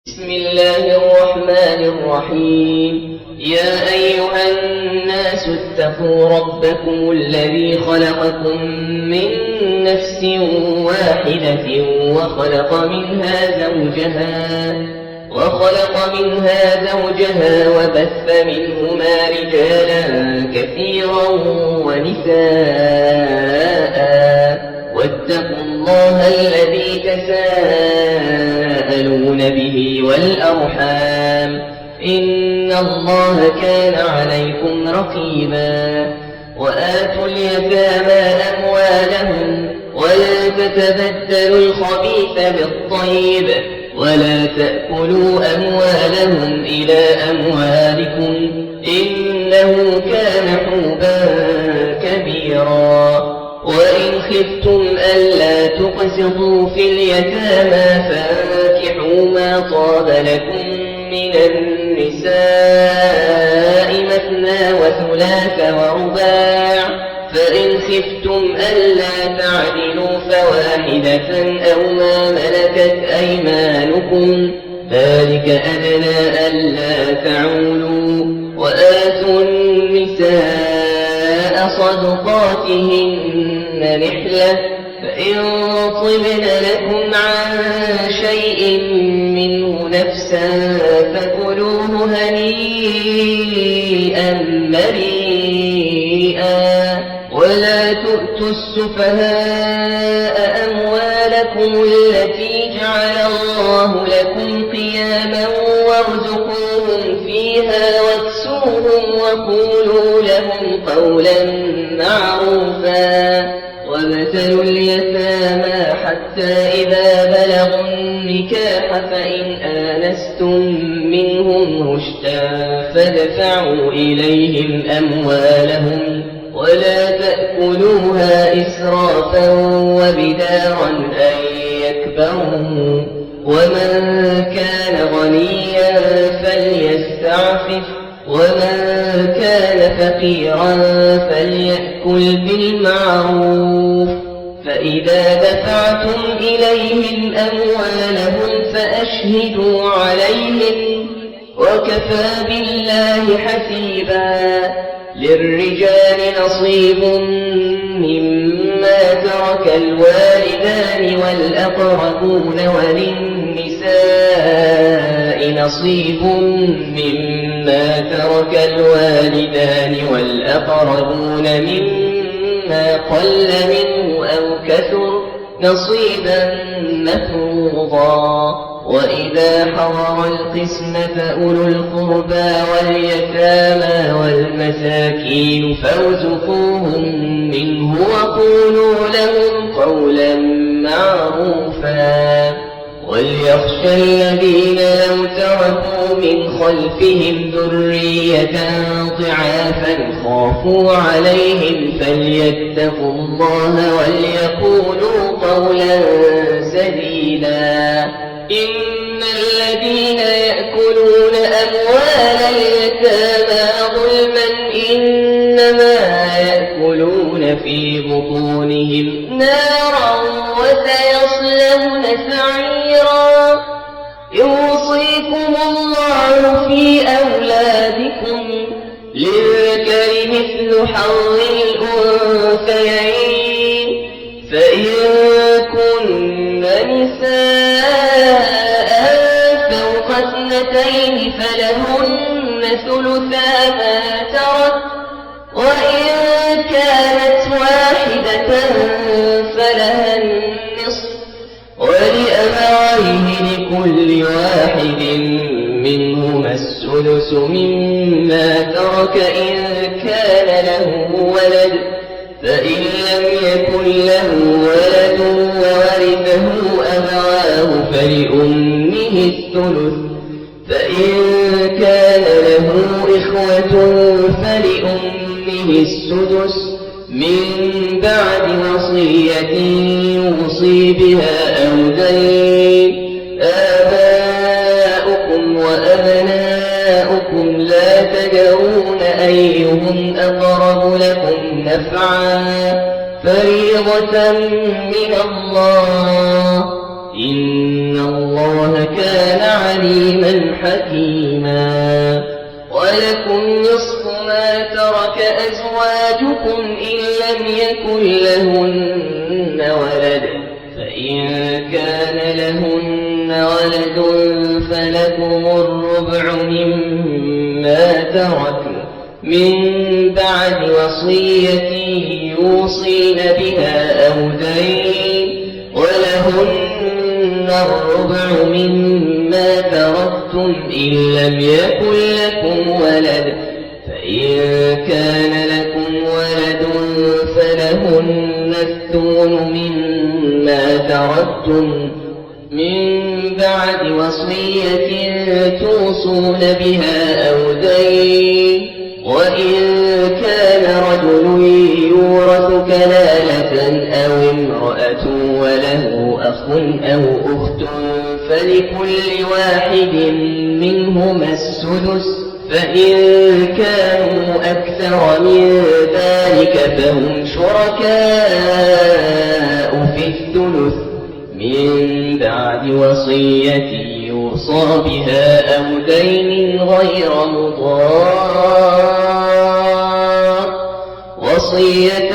بسم الله الرحمن الرحيم. يا أيها الناس اتقوا ربكم الذي خلقكم من نفس واحدة وخلق منها زوجها وبث منهما رجالا كثيرا ونساء واتقوا الله الذي تساءلون به والأرحام إن الله كان عليكم رقيبا. وآتوا اليتامى أموالهم ولا تتبدلوا الخبيث بالطيب ولا تأكلوا أموالهم إلى أموالكم إنه كان حوبا كبيرا. وإن خفتم ألا تقسطوا في اليتامى فانكحوا ما طاب لكم من النساء مثنى وثلاث ورباع، فإن خفتم ألا تعدلوا فواحدة أو ما ملكت أيمانكم ذلك أدنى ألا تعولوا. وآتوا النساء صدقاتهن نحلة، فإن طبن لكم عن شيء منه نفسا فكلوه هنيئا مريئا. ولا تؤتوا السفهاء أموالكم التي جعل الله لكم قياما وارزقوهم فيها واكسوهم وقولوا لهم قولا معروفا. وابتلوا اليتامى حتى إذا بلغوا النكاح فإن آنستم منهم رشدا فادفعوا إليهم أموالهم ولا تأكلوها إسرافا وبدارا أن يكبروا. ومن كان غنيا فليستعفف ومن كان فقيرا فليأكل بالمعروف. فإذا دفعتم إليهم أموالهم فأشهدوا عليهم وكفى بالله حسيبا. للرجال نصيب مما ترك الوالدان والأقربون وللنساء نصيب مما ترك الوالدان والأقربون مما قل منه أو كثر نصيبا مفروضا. وإذا حضر القسمة أولو القربى واليتامى والمساكين فارزقوهم منه وقولوا لهم قولا معروفا. وليخشى الذين لو تركوا من خلفهم ذرية ضعافا خافوا عليهم فليتقوا الله وليقولوا قولا سديدا. إن الذين يأكلون أموال اليتامى ظلما إنما يأكلون في بطونهم نارا وسيصلون سعيرا. يوصيكم الله في أولادكم للذكر مثل حظ الأنثيين، فإن كن نساء فوق اثنتين فلهن ثلثا ما ترك، وإن كانت واحدة فلها النصف ولأبويه لكل واحد منهما السدس مما ترك إن كان له ولد، فإن لم يكن له ولد وورثه أبواه فلأمه الثلث، فإن كان له إخوة فلأمه السدس من بعد وصية يوصي بها أو دين. آباؤكم وأبناؤكم لا تدرون أيهم أقرب لكم نفعا فريضة من الله إن الله كان عليما حكيما. ولكم نصف ما ترك أزواجكم إن لم يكن لهن ولد، فإن كان لهن ولد فلكم الربع مما تركوا من بعد وصية يوصين بها أو دين، ولهن الربع مما تركتم إن لم يكن لكم ولد، فإن كان لكم ولد فلهن الثمن مما تركتم من بعد وصية توصون بها أو دين، وإن كان رجل يورث كلالة أو امرأة وله أخ أو أخت فلكل واحد منهما السدس، فإن كانوا أكثر من ذلك فهم شركاء في الثلث من بعد وصية يوصى بها أو دين غير مضار، وصية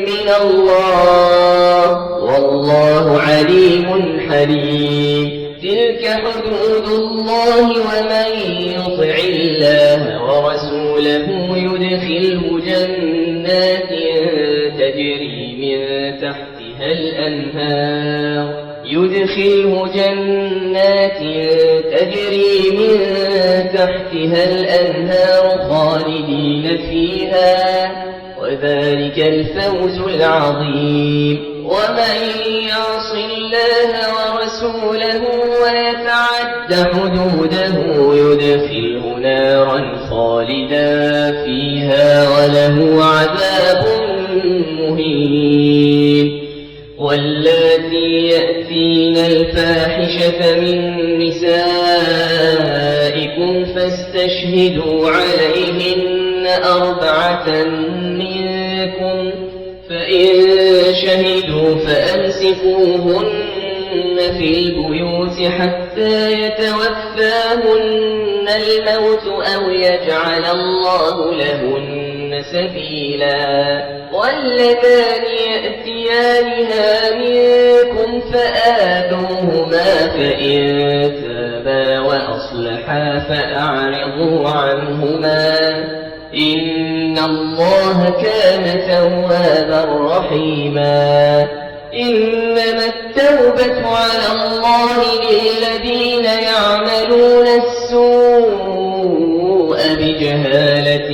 من الله والله عليم حليم. تلك حدود الله، ومن يطع الله ورسوله يدخله جنات تجري من تحتها الأنهار خالدين فيها، وذلك الفوز العظيم. ومن يعص الله ورسوله ويتعد حدوده يدخله نارا خالدا فيها وله عذاب مهين. واللاتي يأتين الفاحشة من نسائكم فاستشهدوا عليهن 4 منكم، فإن شهدوا فأمسكوهن في البيوت حتى يتوفاهن الموت أو يجعل الله لهن سبيلا. واللذان يأتيانها منكم فآذوهما، فإن تابا وأصلحا فأعرضوا عنهما، إن الله كان توابا رحيما. إنما التوبة على الله للذين يعملون السوء بجهالة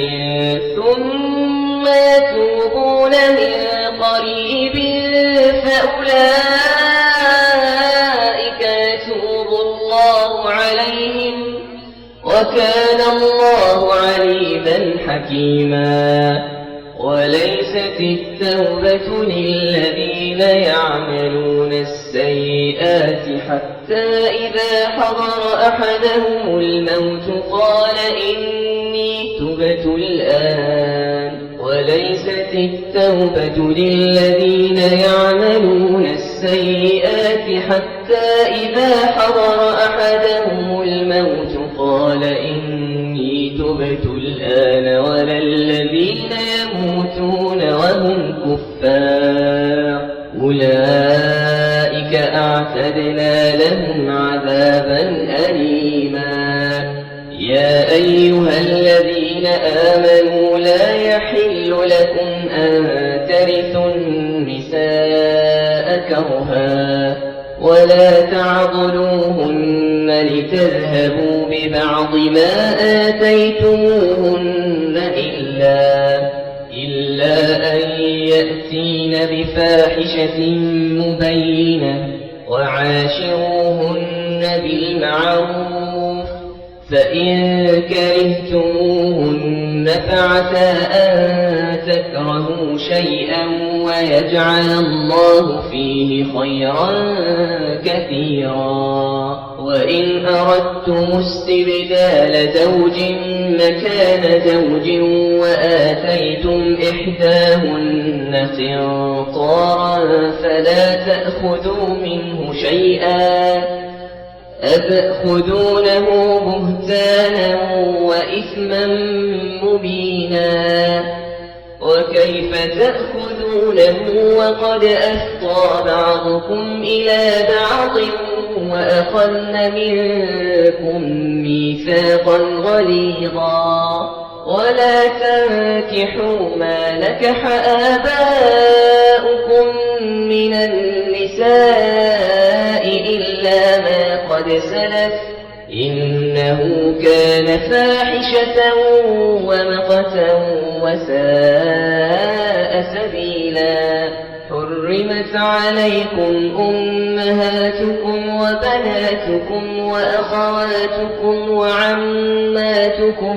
ثم يتوبون من قريب فأولئك يتوب الله عليهم، وكان الله عليما حكيما. وليست التوبة للذين يعملون السيئات حتى إذا حضر أحدهم الموت قال إني تبت الآن. وليست التوبة للذين يعملون السيئات حتى إذا حضر أحدهم الموت قال إني تبت الآن، ولا الذين يموتون وهم كفار أولئك أعتدنا لهم عذابا أليما. يا أيها الذين آمنوا لا يحل لكم أن ترثوا النساء كرها ولا تعضلوهن لتذهبوا ببعض ما آتيتموهن إلا أن يأتين بفاحشة مبينة وعاشروهن بالمعروف، فإن كرهتموهن فعسى أن تكرهوا شيئا ويجعل الله فيه خيرا كثيرا. وإن أردتم استبدال زوج مكان زوج وآتيتم إحداهن قنطارا فلا تأخذوا منه شيئا أتأخذونه بهتانا وإثما مبينا. وكيف تأخذونه وقد أفضى بعضكم إلى بعض وأخذن منكم ميثاقا غليظا. ولا تنكحوا ما نكح آباؤكم من النساء إلا ما قد سلف إنه كان فاحشة ومقتا وساء سبيلا. حرمت عليكم أمهاتكم وبناتكم وأخواتكم وعماتكم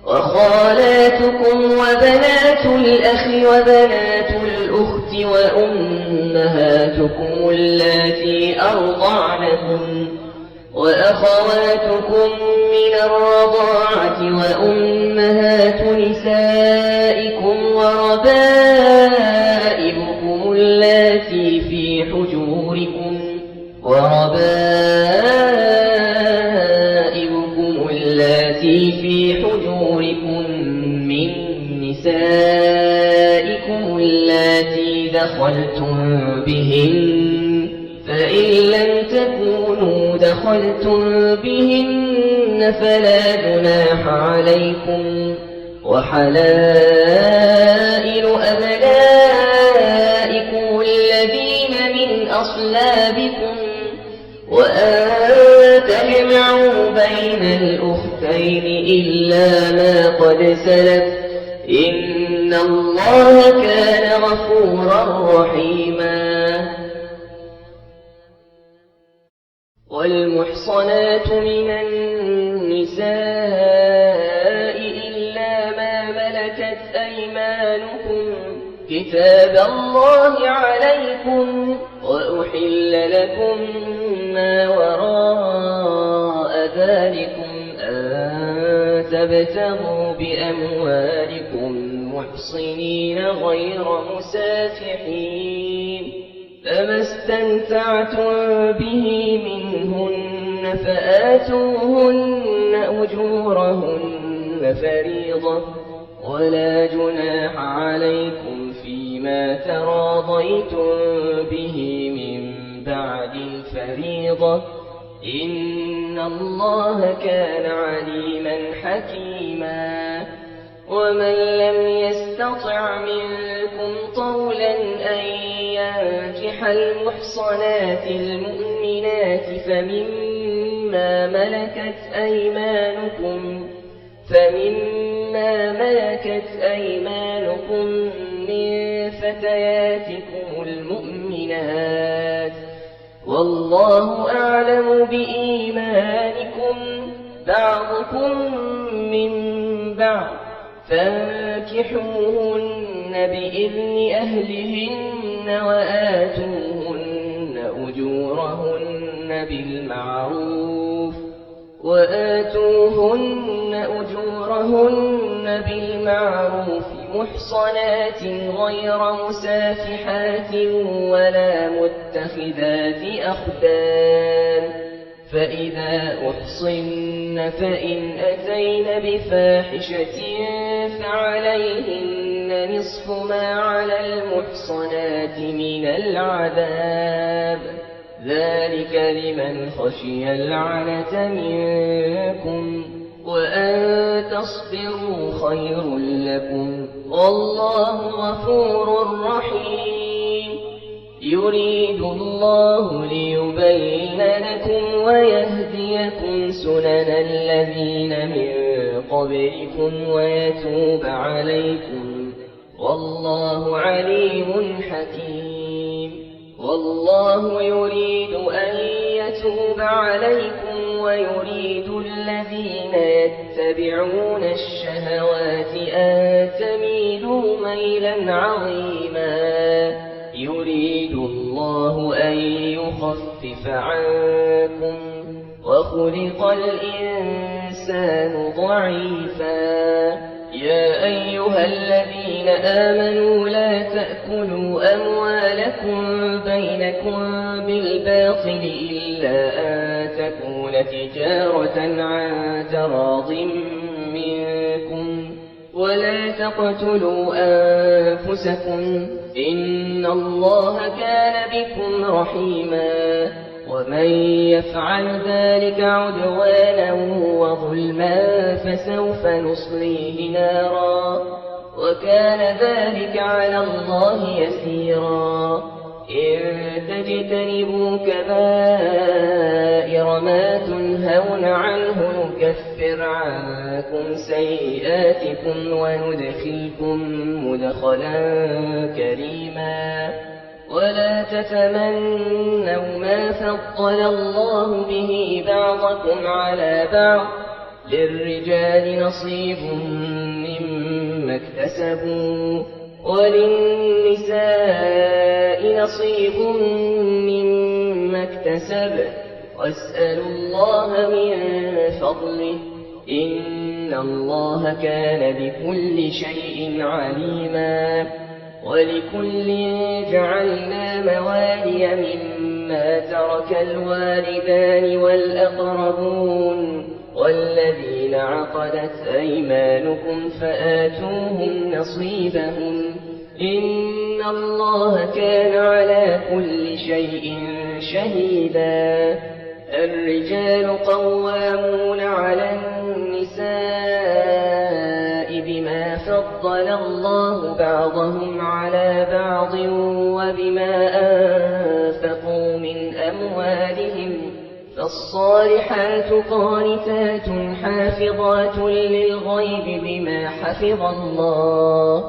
وخالاتكم وبنات الأخ وبنات الأخت وأمهاتكم اللاتي أرضعنكم وأخواتكم من الرضاعة وأمهات نسائكم وربائبكم اللاتي في حجوركم من نسائكم اللاتي دخلتم بهن فإن لم تكونوا دخلتم بهن فلا جناح عليكم. وحلائل أبنائكم الذين من أصلابكم وأن تجمعوا بين الأختين إلا ما قد سلف إن الله كان غفورا رحيما. والمحصنات من النساء إلا ما ملكت أيمانكم كتاب الله عليكم وأحل لكم ما وراء ذلكم أن تبتغوا بأموالكم محصنين غير مسافحين فما استمتعتم به منهن فآتوهن أجورهن فريضة ولا جناح عليكم فيما تراضيتم به من بعد الفريضة إن الله كان عليما حكيما. ومن لم يستطع منكم طولا أن ينكح المحصنات المؤمنات فمما ملكت أيمانكم من فتياتكم المؤمنات والله أعلم بإيمانكم بعضكم من بعض فانكحوهن بإذن أهلهن وآتوهن أجورهن بالمعروف محصنات غير مسافحات ولا متخذات أخدان. فإذا أحصن فإن أتين بفاحشة فعليهن نصف ما على المحصنات من العذاب ذلك لمن خشي العنة منكم وأن تصبروا خير لكم والله غفور رحيم. يريد الله ليبين لكم ويهديكم سنن الذين من قبلكم ويتوب عليكم والله عليم حكيم. والله يريد أن يتوب عليكم ويريد الذين يتبعون الشهوات أن تميلوا ميلا عظيما يريد الله أن يخفف عنكم وخلق الإنسان ضعيفا يا أيها الذين آمنوا لا تأكلوا أموالكم بينكم بالباطل إلا أن تكون تجارة عن تراض منكم ولا تقتلوا أنفسكم إن الله كان بكم رحيما ومن يفعل ذلك عدوانا وظلما فسوف نصليه نارا وكان ذلك على الله يسيرا إن تجتنبوا كبائر ما تنهون عنه نكفر عنكم سيئاتكم وندخلكم مدخلا كريما ولا تتمنوا ما فضل الله به بعضكم على بعض للرجال نصيب مما اكتسبوا وللنساء نصيب مما اكتسبن واسألوا الله من فضله إن الله كان بكل شيء عليما ولكل جعلنا موالي مما ترك الوالدان والأقربون والذين عقدت أيمانكم فآتوهم نصيبهم إن الله كان على كل شيء شهيدا الرجال قوامون على النساء بما فضل الله بعضهم على بعض وبما أنفقوا من أموالهم فالصالحات قانتات حافظات للغيب بما حفظ الله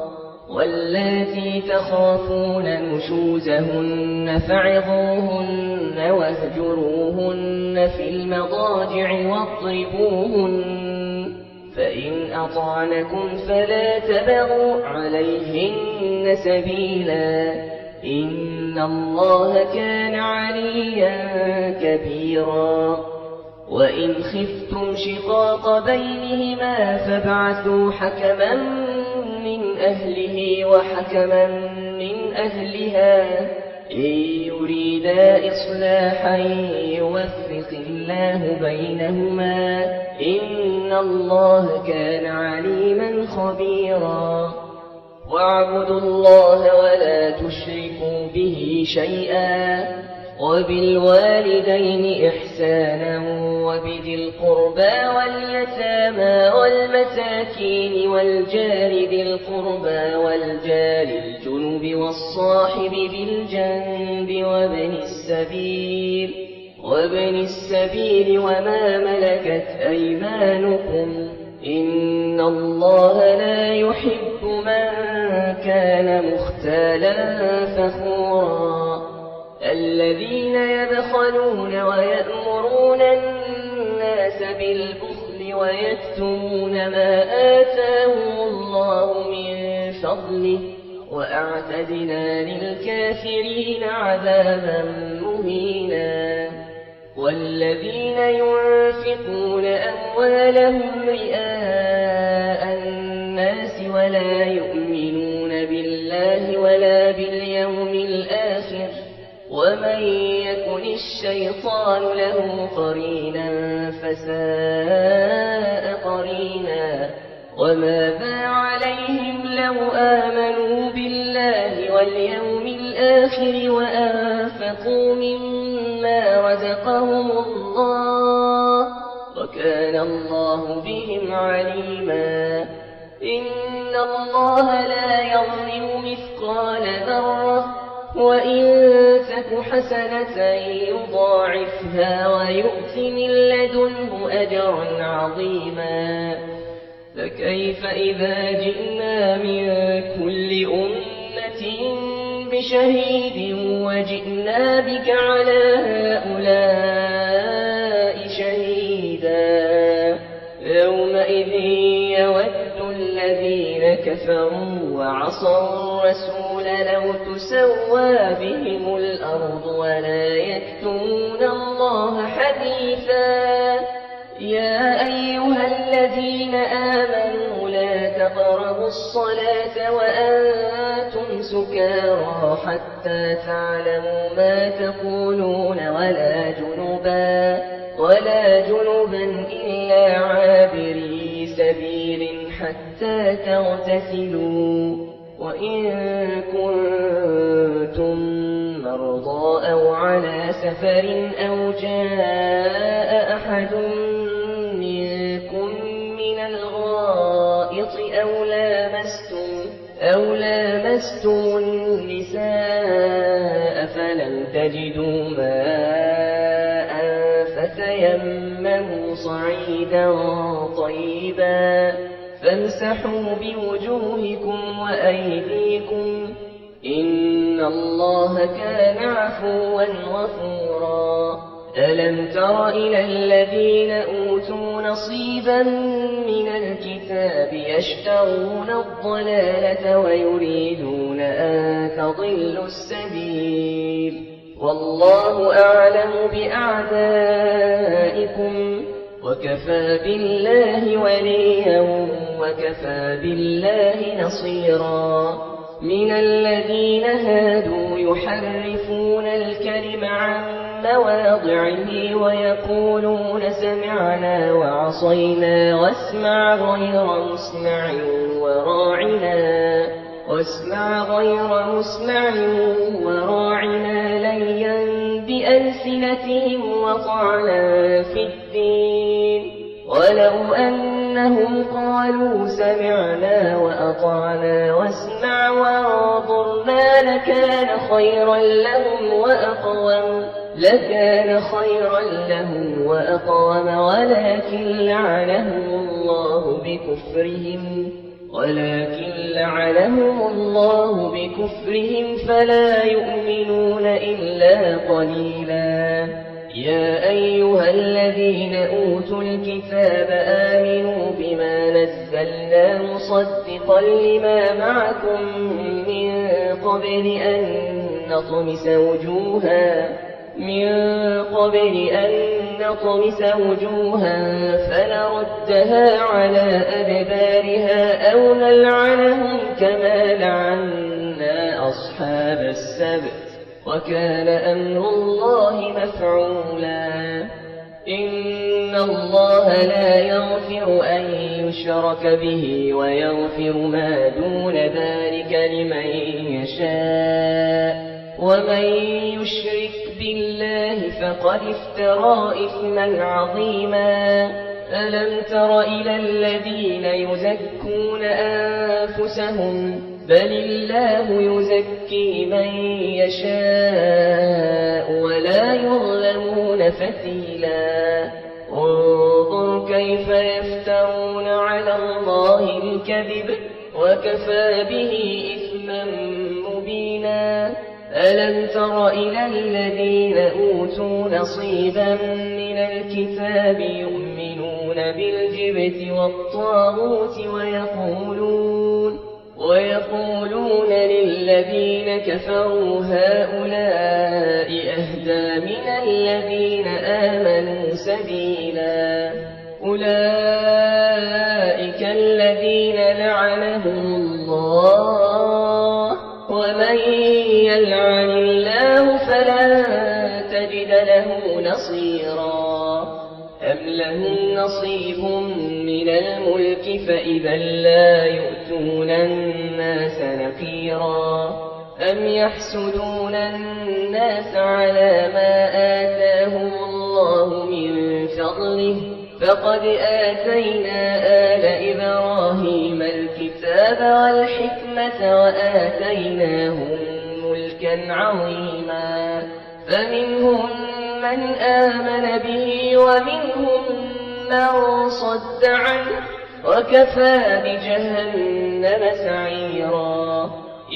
واللاتي تخافون نشوزهن فعظوهن واهجروهن في المضاجع واضربوهن فإن أطعنكم فلا تبغوا عليهن سبيلا إن الله كان عليا كبيرا وإن خفتم شقاق بينهما فابعثوا حكما من أهله وحكما من أهلها إن يريدا إصلاحا يوفق الله بينهما إن الله كان عليما خبيرا واعبدوا الله ولا تشركوا به شيئا وبالوالدين إحسانا وبذي القربى واليتامى والمساكين والجار ذي القربى والجار الجنب والصاحب بالجنب وابن السبيل وما ملكت أيمانكم إن الله لا يحب من كان مختالا فخورا الذين يبخلون ويأمرون الناس بالبخل ويكتمون ما آتاهم الله من فضله وأعتدنا للكافرين عذابا مهينا والذين ينفقون أموالهم رئاء الناس ولا يؤمنون بالله ولا باليوم الآخر ومن يكن الشيطان له قرينا فساء قرينا وماذا عليهم لو آمنوا بالله واليوم الآخر وأنفقوا مما رزقهم الله وكان الله بهم عليما إن الله لا يظلم مثقال ذرة وإن تك حسنة يضاعفها ويؤت من لدنه أجرا عظيما فكيف إذا جئنا من كل أمة بشهيد وجئنا بك على هؤلاء شهيدا كفروا وعصوا الرسول لو تسوى بهم الأرض ولا يكتمون الله حديثا يا أيها الذين آمنوا لا تقربوا الصلاة وأنتم سكارى حتى تعلموا ما تقولون ولا جنبا إلا عابري سبيل حتى تغتسلوا وإن كنتم مرضى أو على سفر أو جاء أحد منكم من الغائط أو لامستم النساء فلم تجدوا ماء فتيمموا صعيدا طيبا فامسحوا بوجوهكم وأيديكم إن الله كان عفوا غفورا ألم تر إلى الذين أوتوا نصيبا من الكتاب يشترون الضلالة ويريدون أن تضلوا السبيل والله أعلم بأعدائكم وكفى بالله وليا وكفى بالله نصيرا من الذين هادوا يحرفون الكلم عن مواضعه ويقولون سمعنا وعصينا واسمع غير مسمع وراعنا ليا بألسنتهم وطعنا في الدين ولو أنهم قالوا سمعنا وأطعنا واسمع وانظرنا لكان خيرا لهم وأقوم ولكن لعنهم الله بكفرهم فلا يؤمنون إلا قليلا يا أيها الذين أوتوا الكتاب آمنوا بما نزلنا مصدقا لما معكم من قبل أن نطمس وجوها فنردها على أدبارها أو نلعنهم كما لعنا أصحاب السبت وكان أمر الله مفعولا إن الله لا يغفر أن يشرك به ويغفر ما دون ذلك لمن يشاء ومن يشرك بالله فقد افترى إثما عظيما ألم تر إلى الذين يزكون أنفسهم بل الله يزكي من يشاء ولا يظلمون فتيلا انظر كيف يفترون على الله الكذب وكفى به إثما مبينا ألم تر إلى الذين أوتوا نصيبا من الكتاب يؤمنون بالجبت والطاغوت ويقولون للذين كفروا هؤلاء أهدى من الذين آمنوا سبيلا أولئك الذين لعنهم الله ومن يلعن الله فلا تجد له نصيرا أم لهم نصيب من الملك فإذا لا يؤتون الناس نقيرا أم يحسدون الناس على ما آتاهم الله من فضله فقد آتينا آل إبراهيم الكتاب والحكمة وآتيناهم ملكا عظيما فمنهم من آمن به ومنهم من صد عنه وكفى بجهنم سعيرا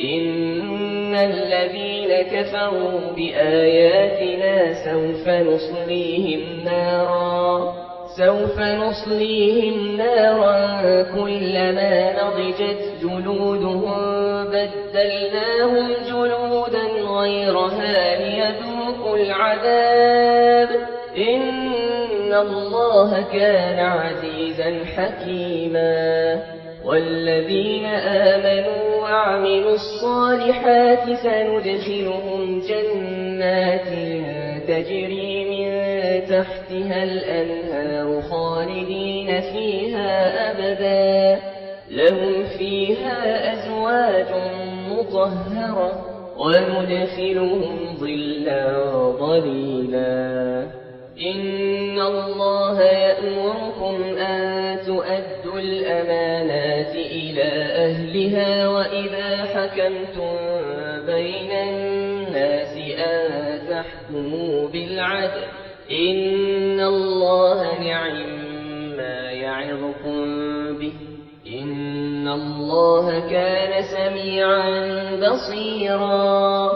إن الذين كفروا بآياتنا سوف نصليهم سوف نصليهم نارا كلما نضجت جلودهم بدلناهم جلودا غيرها ليذوقوا العذاب إن الله كان عزيزا حكيما والذين آمنوا وعملوا الصالحات سندخلهم جنات تجري من تحتها الأنهار خالدين فيها أبدا لهم فيها أزواج مطهرة وندخلهم ظلا ظليلا إن الله يأمركم أن تؤدوا الأمانات إلى أهلها وإذا حكمتم بين الناس أن تحكموا بالعدل إن الله نعم ما يعظكم به إن الله كان سميعا بصيرا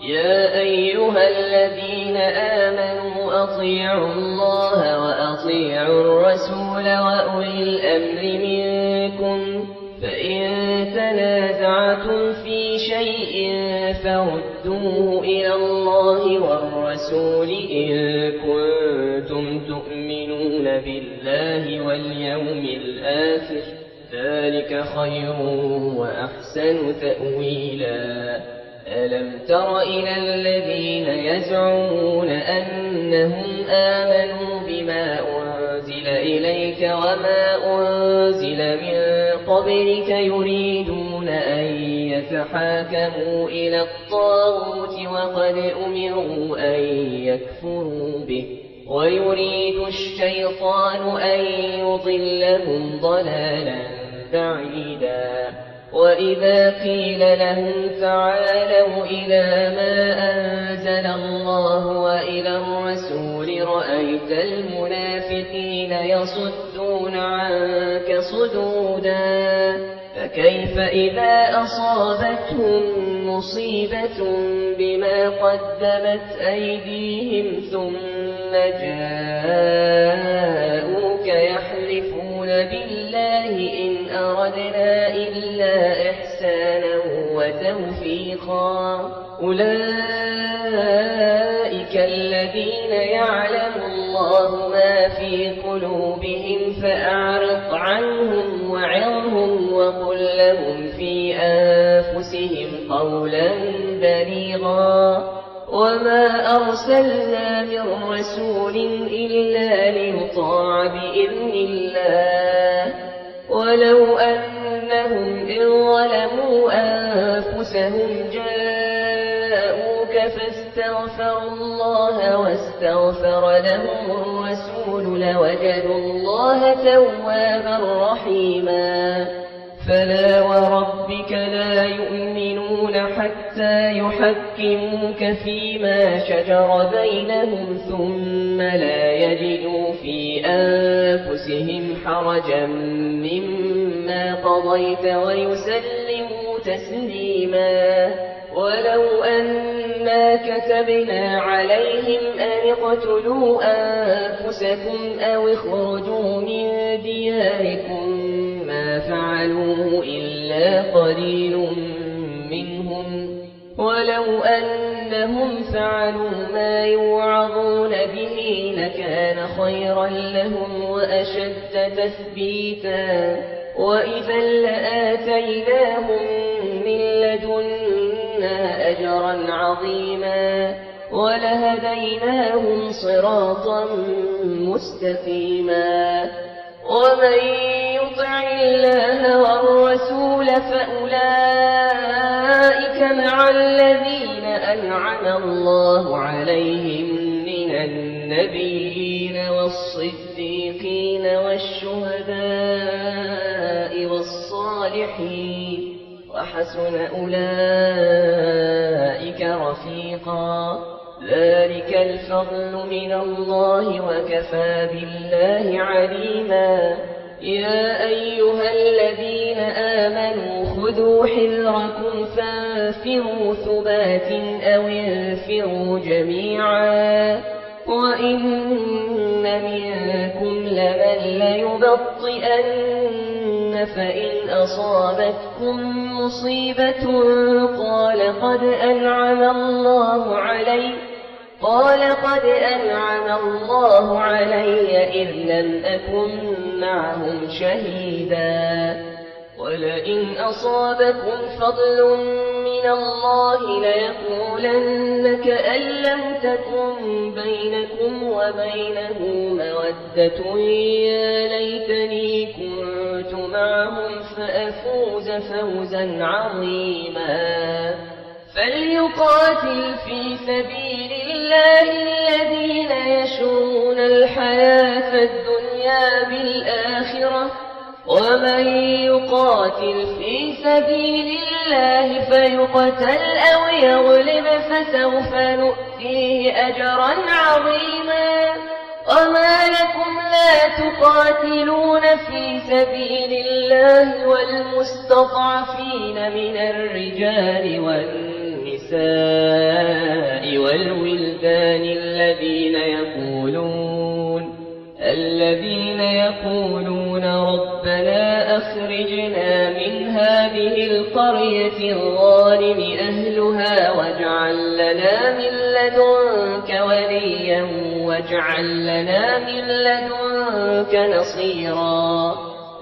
يا أيها الذين آمنوا أطيعوا الله وأطيعوا الرسول وأولي الأمر منكم فإن تنازعتم في شيء فردوه إلى الله والرسول إن كنتم تؤمنون بالله واليوم الآخر ذلك خير وأحسن تأويلا ألم تر إلى الذين يزعمون أنهم آمنوا بما أنزل إليك وما أنزل من قبلك يريدون أن يتحاكموا إلى الطاغوت وقد أمروا أن يكفروا به ويريد الشيطان أن يضلهم ضلالا بعيدا وإذا قيل لهم تعالوا إلى ما أنزل الله وإلى الرسول رأيت المنافقين يصدون عنك صدودا فكيف إذا أصابتهم مصيبة بما قدمت أيديهم ثم جاءوك يحلفون بالله إن أردنا إلا إحسانا وتوفيقا أولئك الذين يعلم الله ما في قلوبهم فأعرض عنهم وعظهم وقل لهم في أنفسهم قولا بليغا وما أرسلنا من رسول إلا ليطاع بإذن الله ولو أنهم إن ظلموا أنفسهم جاءوك فاستغفروا الله واستغفر لهم الرسول لوجدوا الله توابا رحيما فلا وربك لا يؤمنون حتى يحكموك فيما شجر بينهم ثم لا يجدوا في أنفسهم حرجا مما قضيت ويسلموا تسليما ولو أنا كتبنا عليهم أن اقتلوا أنفسكم أو اخرجوا من دياركم ما فعلوه إلا قليل منهم ولو أنهم فعلوا ما يوعظون به لكان خيرا لهم وأشد تثبيتا وإذا لآتيناهم من لدنا أجرا عظيما ولهديناهم صراطا مستقيما ومن يطع الله والرسول فأولئك مع الذين أنعم الله عليهم من النبيين والصديقين والشهداء والصالحين وحسن أولئك رفيقا ذلك الفضل من الله وكفى بالله عليما يا أيها الذين آمنوا خذوا حذركم فانفروا ثبات أو انفروا جميعا وإن منكم ليبطئن فإن أصابتكم مصيبة قال قد أنعم الله علي إذ لم أكن معهم شهيدا ولئن أصابكم فضل من الله ليقولن كأن لم تكن بينكم وبينه مودة يا ليتني كنت معهم فأفوز فوزا عظيما فليقاتل في سبيل الله الذين يشرون الحياة الدنيا بالآخرة ومن يقاتل في سبيل الله فيقتل أو يغلب فسوف نؤتيه أجرا عظيما وما لكم لا تقاتلون في سبيل الله والمستضعفين من الرجال والنساء والولدان الذين يقولون ربنا أخرجنا من هذه القرية الظالم أهلها واجعل لنا من لدنك وليا واجعل لنا من لدنك نصيرا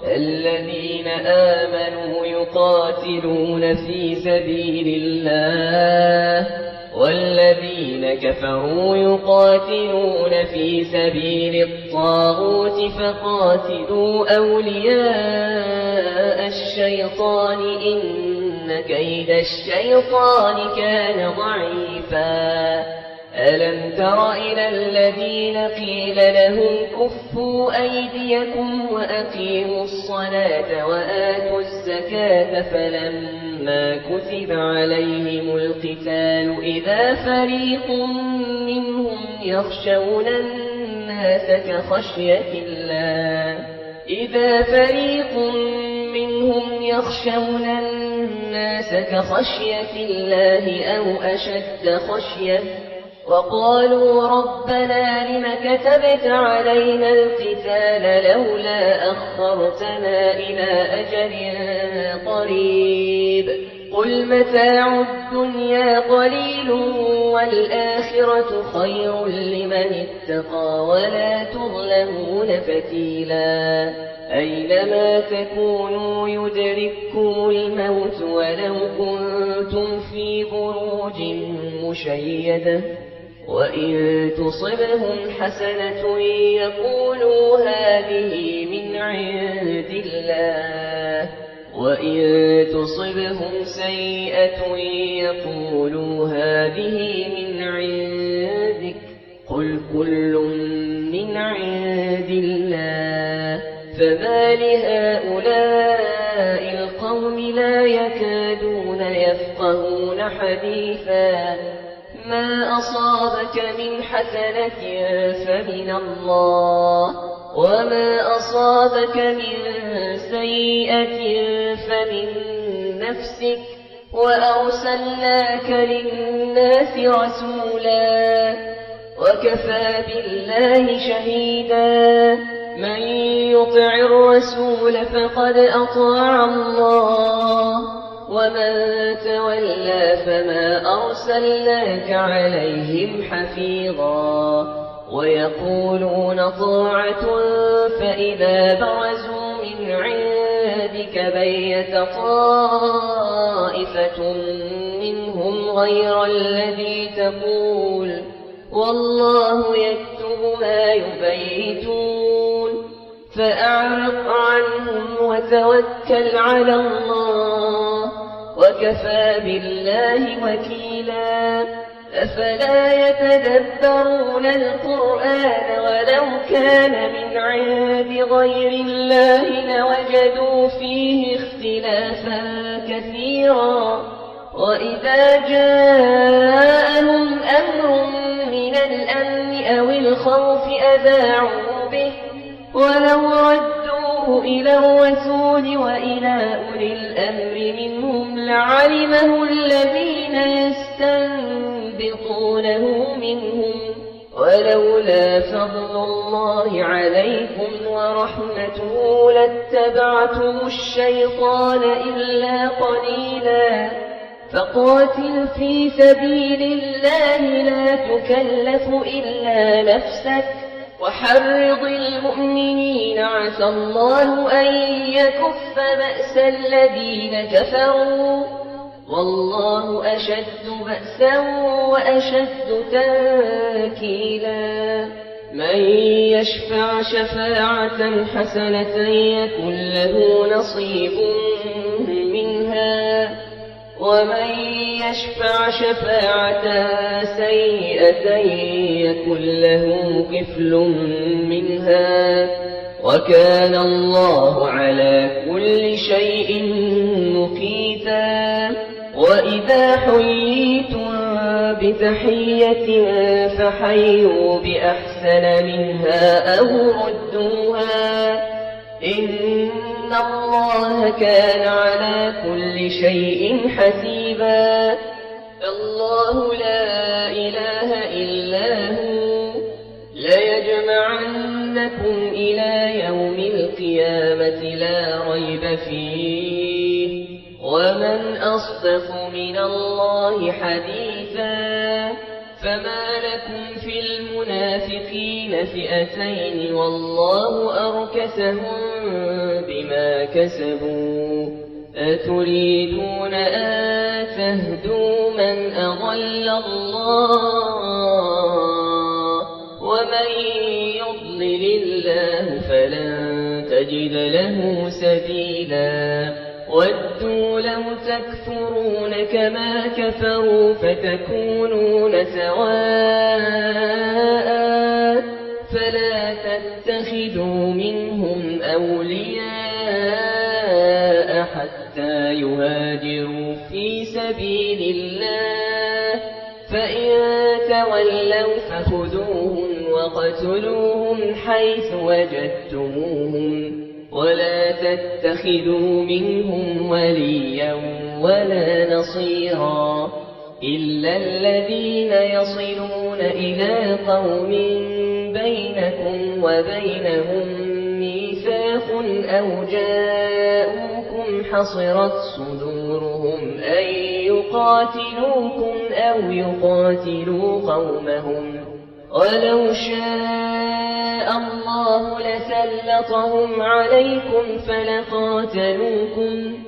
الذين آمنوا يقاتلون في سبيل الله والذين كفروا يقاتلون في سبيل الطاغوت فقاتلوا أولياء الشيطان إن كيد الشيطان كان ضعيفا ألم تر إلى الذين قيل لهم كفوا أيديكم وأقيموا الصلاة وآتوا الزكاة فلما كتب عليهم القتال إذا فريق منهم يخشون الناس كخشية الله أو أشد خشية وقالوا ربنا لم كتبت علينا القتال لولا أخرتنا إلى أجل قريب قل متاع الدنيا قليل والآخرة خير لمن اتقى ولا تظلمون فتيلا أينما تكونوا يدرككم الموت ولو كنتم في بروج مشيدة وإن تصبهم حسنة يقولوا هذه من عند الله وإن تصبهم سيئة يقولوا هذه من عندك قل كل من عند الله فما لهؤلاء القوم لا يكادون يفقهون حديثا ما أصابك من حسنة فمن الله وما أصابك من سيئة فمن نفسك وأرسلناك للناس رسولا وكفى بالله شهيدا من يطع الرسول فقد أطاع الله ومن تولى فما أرسلناك عليهم حفيظا ويقولون طاعة فإذا برزوا من عندك بيت طائفة منهم غير الذي تقول والله يكتب ما يبيتون فأعرض عنهم وتوكل على الله وكفى بالله وكيلا أفلا يتدبرون القرآن ولو كان من عند غير الله لوجدوا فيه اختلافا كثيرا وإذا جاءهم أمر من الأمن أو الخوف أذاعوا به ولو ردوه إلى الرسول وإلى أولي الأمر منهم لعلمه الذين يستنبطونه منهم ولولا فضل الله عليكم ورحمته لاتبعتم الشيطان إلا قليلا فقاتل في سبيل الله لا تكلف إلا نفسك وحرض المؤمنين عسى الله أن يكف بأس الذين كفروا والله أشد بأسا وأشد تنكيلا من يشفع شفاعة حسنة يكن له نصيب منها ومن يشفع شفاعة سيئة يكن له كفل منها وكان الله على كل شيء مقيتا وإذا حييتم بتحية فحيوا بأحسن منها أو ردوها إن الله كان على كل شيء حسيبا الله لا إله إلا هو ليجمعنكم إلى يوم القيامة لا ريب فيه ومن أصدق من الله حديثا فما لكم في المنافقين فئتين والله أركسهم بما كسبوا أتريدون أن تهدوا من أضل الله ومن يضلل الله فلن تجد له سبيلا ودوا لو تكفرون كما كفروا فتكونون سواء فلا تتخذوا منهم أولياء حتى يهاجروا في سبيل الله فإن تولوا فخذوهم وقتلوهم حيث وجدتموهم ولا تتخذوا منهم وليا ولا نصيرا إلا الذين يصلون إلى قوم بينكم وبينهم ميثاق أو جاءوكم حصرت صدورهم أن يقاتلوكم أو يقاتلوا قومهم ولو شاء الله لسلطهم عليكم فلقاتلوكم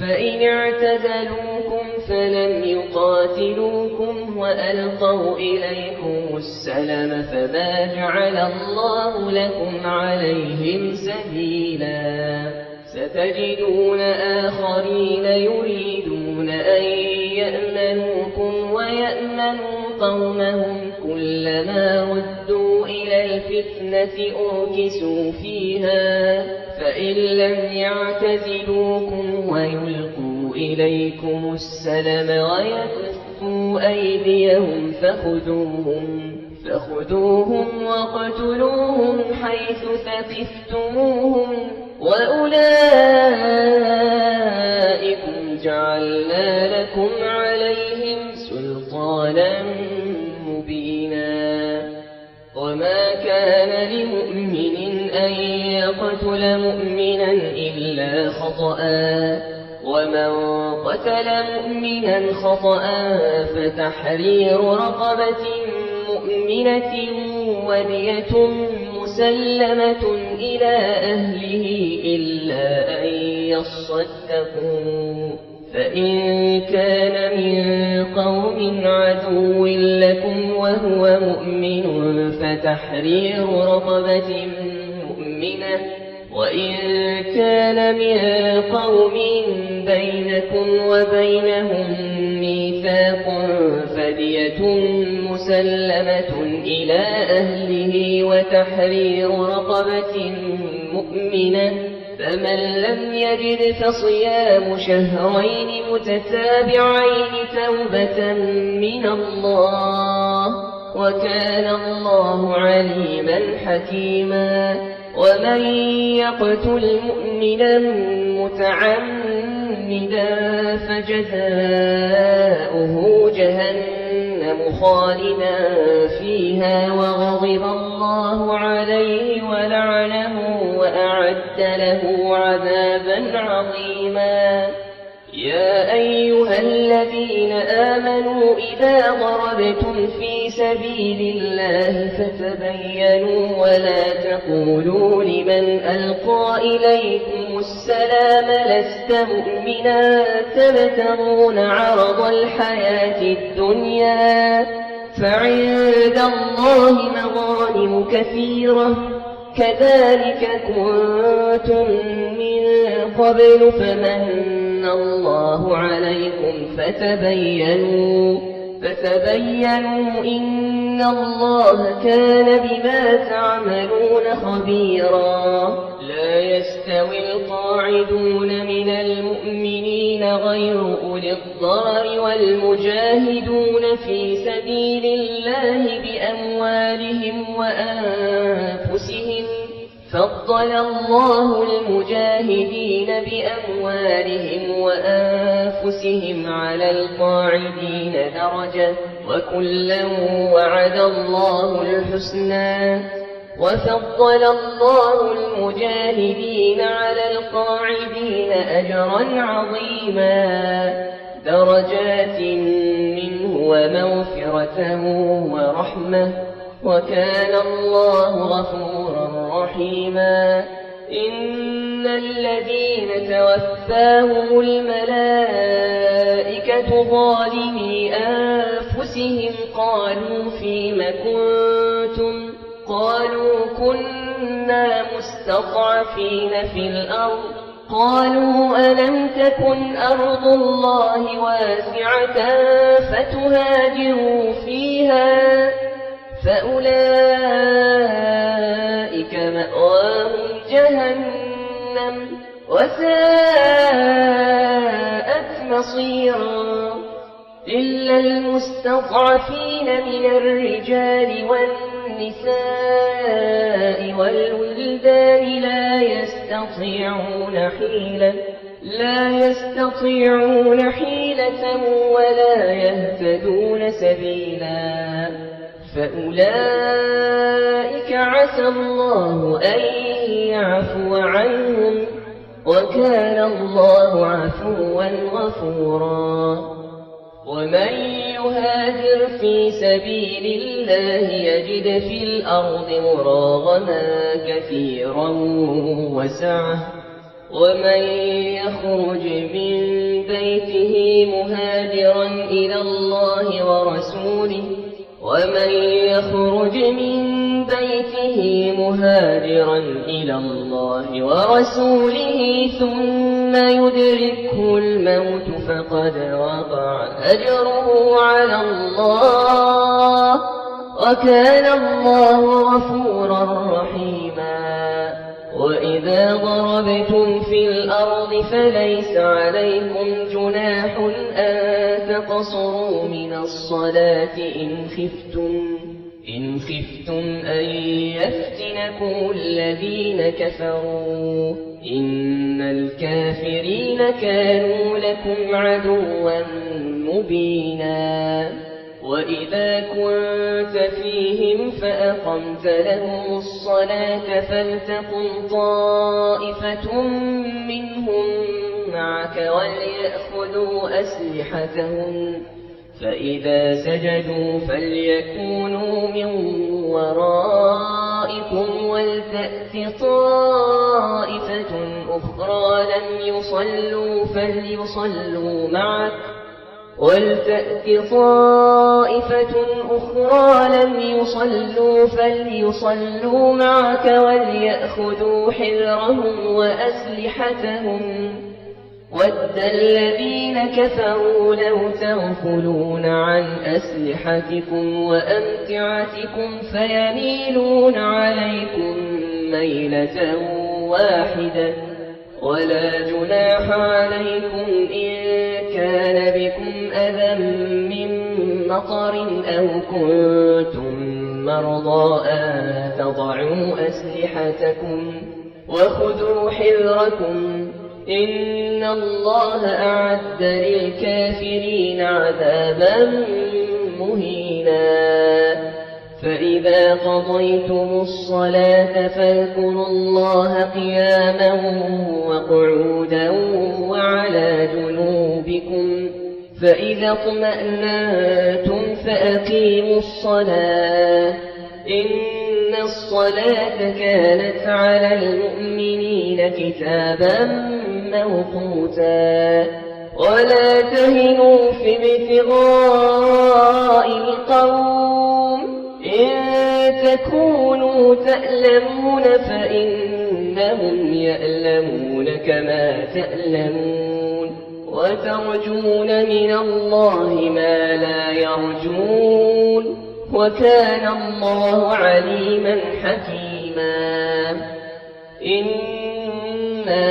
فإن اعتزلوكم فلم يقاتلوكم وألقوا إليكم السلم فما جعل الله لكم عليهم سبيلا ستجدون آخرين يريدون أن يأمنوكم ويأمنوا قومهم كلما ردوا إلى الفتنة أركسوا فيها فإن لم يعتزلوكم ويلقوا إليكم السلم ويكفوا أيديهم فخذوهم وقتلوهم حيث ثقفتموهم وأولئكم جعلنا لكم عليهم سلطانا مبينا وما كان لمؤمن أن يقتل مؤمنا إلا خطأ ومن قتل مؤمنا خطأ فتحرير رقبة مؤمنة ودية مسلمة إلى أهله إلا أن يصدقوا فإن كان من قوم عدو لكم وهو مؤمن فتحرير رقبة مؤمنة وإن كان من قوم بينكم وبينهم ميثاق فدية مسلمة إلى أهله وتحرير رقبة مؤمنة فمن لم يجد فصيام شهرين متتابعين توبة من الله وكان الله عليما حكيما ومن يقتل مؤمنا متعمدا فجزاؤه جهنم مخالدا فيها وغضب الله عليه ولعنه وأعد له عذابا عظيما. يا أيها الذين آمنوا إذا ضربتم في سبيل الله فتبينوا ولا تقولوا لمن ألقى إليكم السلام لست مؤمنا تبتغون عرض الحياة الدنيا فعند الله مغانم كثيرة كذلك كنتم من قبل فمن الله عليكم فتبينوا إن الله كان بما تعملون خبيرا. لا يستوي القاعدون من المؤمنين غير أولي الضرر والمجاهدون في سبيل الله بأموالهم وأنفسهم فضل الله المجاهدين بأموالهم وأنفسهم على القاعدين درجة وكلا وعد الله الحسنى وفضل الله المجاهدين على القاعدين أجرا عظيما درجات منه ومغفرة ورحمة وكان الله غفورا رحيما. إن الذين توفاهم الملائكة ظالمي أنفسهم قالوا فيم كنتم قالوا كنا مستضعفين في الأرض قالوا ألم تكن أرض الله واسعة فتهاجروا فيها فأولئك مأواهم جهنم وساءت مصيرا. إلا المستضعفين من الرجال والنساء والولدان لا يستطيعون حيلة ولا يهتدون سبيلا فأولئك عسى الله أن يعفو عنهم وكان الله عفوا غفورا. ومن يهاجر في سبيل الله يجد في الأرض مراغما كثيرا وسعة ومن يخرج من بيته مهاجرا إلى الله ورسوله ثم يدركه الموت فقد وقع أجره على الله وكان الله غفورا رحيما. وإذا ضربتم في الأرض فليس عليكم جناح أن تقصروا من الصلاة إن خفتم أن يفتنكم الذين كفروا إن الكافرين كانوا لكم عدوا مبينا. وإذا كنت فيهم فأقمت لهم الصلاة فلتقم طائفة منهم معك وليأخذوا أسلحتهم فإذا سجدوا فليكونوا من ورائكم ولتأت طائفة أخرى لم يصلوا فليصلوا معك وليأخذوا حذرهم وأسلحتهم ود الذين كفروا لو تغفلون عن أسلحتكم وأمتعتكم فيميلون عليكم ميلة واحدة ولا جناح عليكم إن كان بكم أذى من مطر أو كنتم مرضى أن تضعوا أسلحتكم وخذوا حذركم إن الله أعد للكافرين عذابا مهينا فإذا قضيتم الصلاة فاذكروا الله قياما وقعودا وعلى جنوبكم فإذا اطمأننتم فأقيموا الصلاة إن الصلاة كانت على المؤمنين كتابا موقوتا ولا تهنوا في ابتغاء القوم إن تكونوا تألمون فإنهم يألمون كما تألمون وترجون من الله ما لا يرجون وكان الله عليما حكيما إنا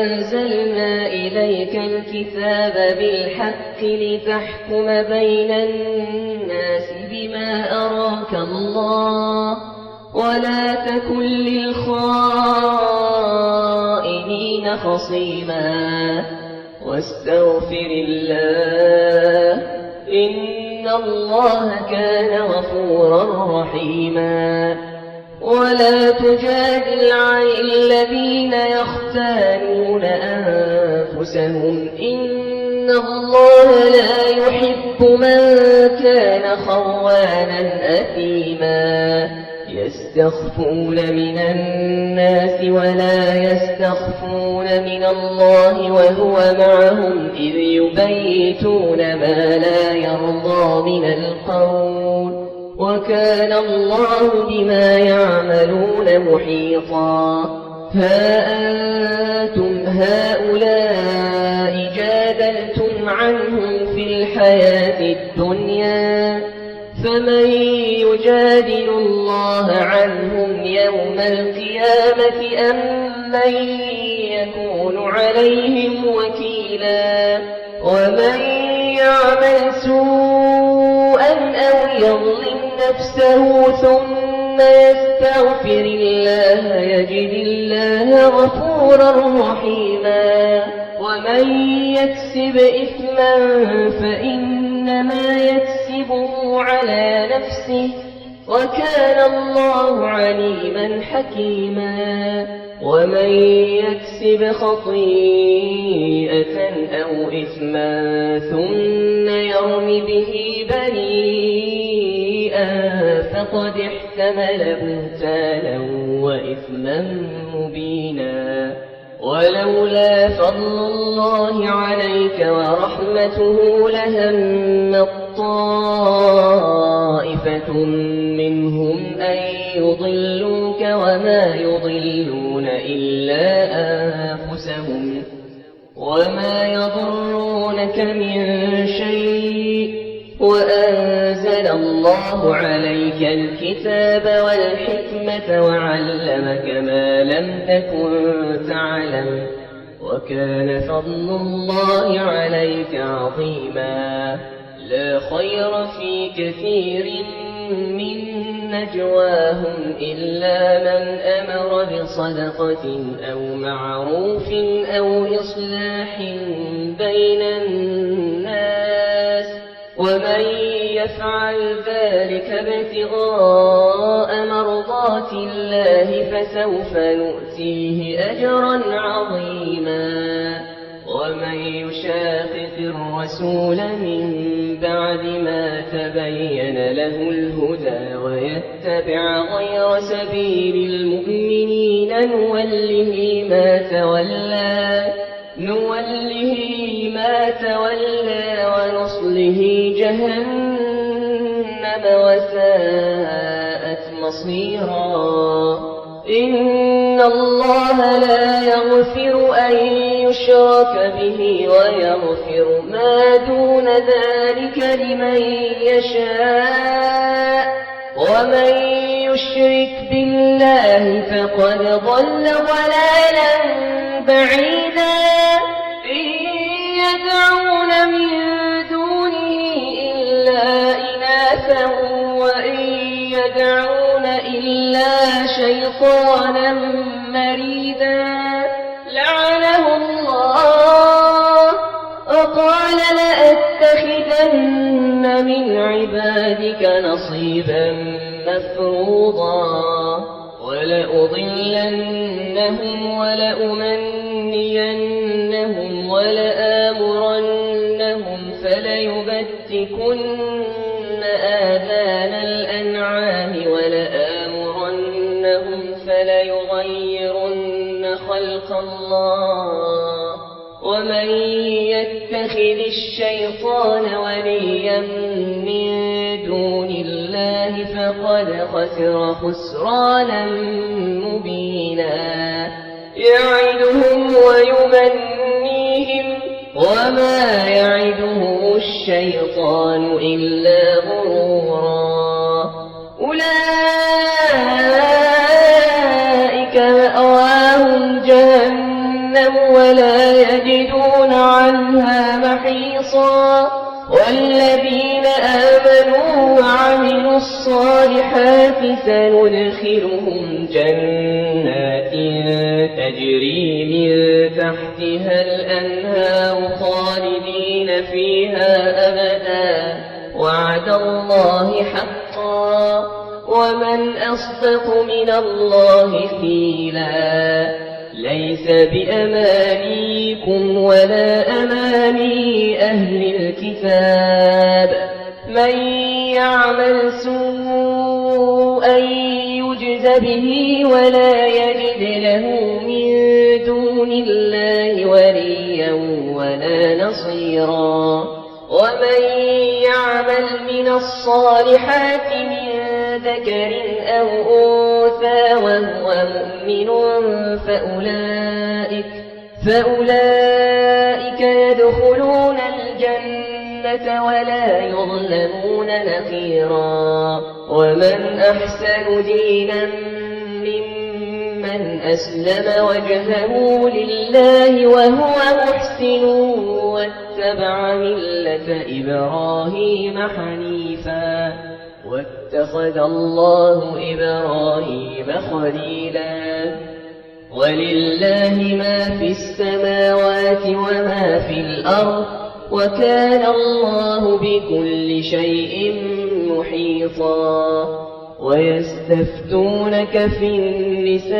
أنزلنا إليك الكتاب بالحق لتحكم بين الناس بما أراك الله ولا تكن للخائنين خصيما واستغفر الله إن الله كان غفورا رحيما ولا تجادل عن الذين يختانون أنفسهم إن الله لا يحب من كان خوانا أثيما يستخفون من الناس ولا يستخفون من الله وهو معهم إذ يبيتون ما لا يرضى من القول وكان الله بما يعملون محيطا ها أنتم هؤلاء جادلتم عنهم في الحياة الدنيا فمن يجادل الله عنهم يوم القيامة أم من يكون عليهم وكيلا ومن يعمل سوءا أو يظلم نفسه ثم يستغفر الله يجد الله غفورا رحيما ومن يكسب إثما فإنما يكسبه على نفسه وكان الله عليما حكيما ومن يكسب خطيئة أو إثما ثم يرم به بريئا فقد احتمل بهتانا وإثما مبينا ولولا فضل الله عليك ورحمته لهم طائفة منهم أن يضلوك وما يضلون إلا أنفسهم وما يضرونك من شيء وأنزل الله عليك الكتاب والحكمة وعلمك ما لم تكن تعلم وكان فضل الله عليك عظيما لا خير في كثير من نجواهم إلا من أمر بصدقة أو معروف أو إصلاح بين الناس ومن يفعل ذلك ابتغاء مرضات الله فسوف نؤتيه أجرا عظيما ومن يشاقق الرسول من بعد ما تبين له الهدى ويتبع غير سبيل المؤمنين نوله ما تولى ونصله جهنم وساءت مصيرا إن الله لا يغفر أن يشرك به ويغفر ما دون ذلك لمن يشاء ومن يشرك بالله فقد ضل ضلالا بعيدا إن يدعون من دونه إلا إناثا وإن يدعون إلا شيطانا مريدا لعنه الله وقال لأتخذن من عبادك نصيبا مفروضا ولأضلنهم ولأمنينهم ولآمرنهم فليبتكن آذان الأنعام ولآمرنهم فليغيرن خلق الله ومن يتخذ الشيطان وليا من دون الله فقد خسر خسرانا مبينا يعدهم ويمنيهم وما يعدهم الشيطان إلا غرورا أولئك مأواهم جهنم ولا يجدون عنها محيصا والذين آمنوا وعملوا الصالحات سندخلهم جنات تجري من تحتها الأنهار خالدين فيها أبدا وعد الله حقا ومن أصدق من الله قيلا ليس بأمانيكم ولا أماني أهل الكتاب من يعمل سوءا يجز به ولا يجد له من دون الله وليا ولا نصيرا ومن يعمل من الصالحات من ذكر أو أنثى وهو مؤمن فأولئك يدخلون الجنة ولا يظلمون نقيرا ومن أحسن دينا ممن أسلم وجهه لله وهو محسن واتبع ملة إبراهيم حنيفا واتخذ الله إبراهيم خليلا ولله ما في السماوات وما في الأرض وكان الله بكل شيء محيطا ويستفتونك في النساء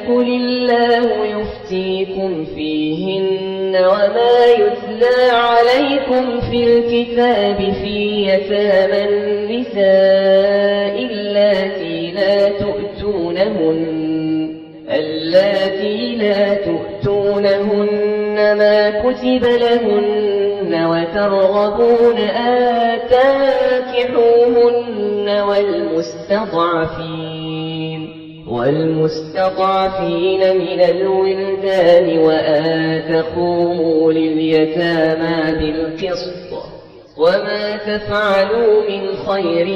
قل الله يفتيكم فيهن وما يتلى عليكم في الكتاب في يتامى النساء اللاتي لا تؤتونهن ما كتب لهن وترغبون أن تنكحوهن والمستضعفين من الولدان وأن تقوموا لليتامى بالقسط وما تفعلوا من خير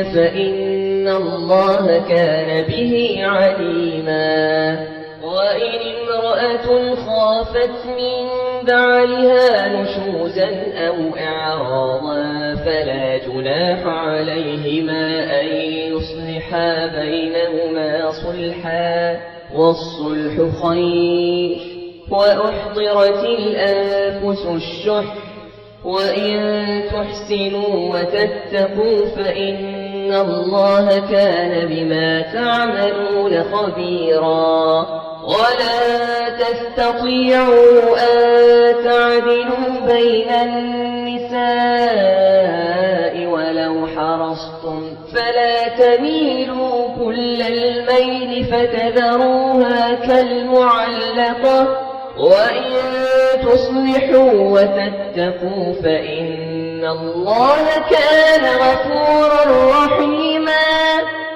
فإن الله كان به عليما وإن امرأة خافت من بعلها نشوزا أو إعراضا فلا جناح عليهما أن يصلحا بينهما صلحا والصلح خير وأحضرت الأنفس الشح وإن تحسنوا وتتقوا فإن الله كان بما تعملون خبيرا ولا تستطيعوا أن تعدلوا بين النساء ولو حرصتم فلا تميلوا كل الميل فتذروها كالمعلقة وإن تصلحوا وتتقوا فإن الله كان غفورا رحيما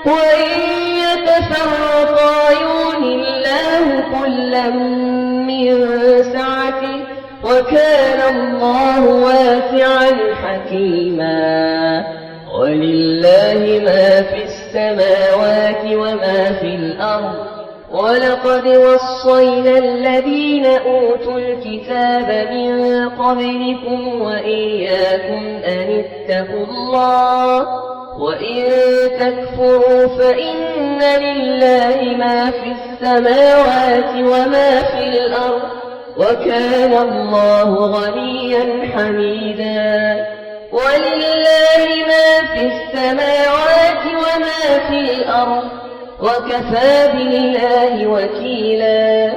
وإن يتفرقا يغنِ الله كلا من سعته وكان الله واسعا حكيما ولله ما في السماوات وما في الأرض ولقد وصينا الذين أوتوا الكتاب من قبلكم وإياكم أن اتقوا الله وإن تكفروا فإن لله ما في السماوات وما في الأرض وكان الله غنيا حميدا ولله ما في السماوات وما في الأرض وكفى بالله وكيلا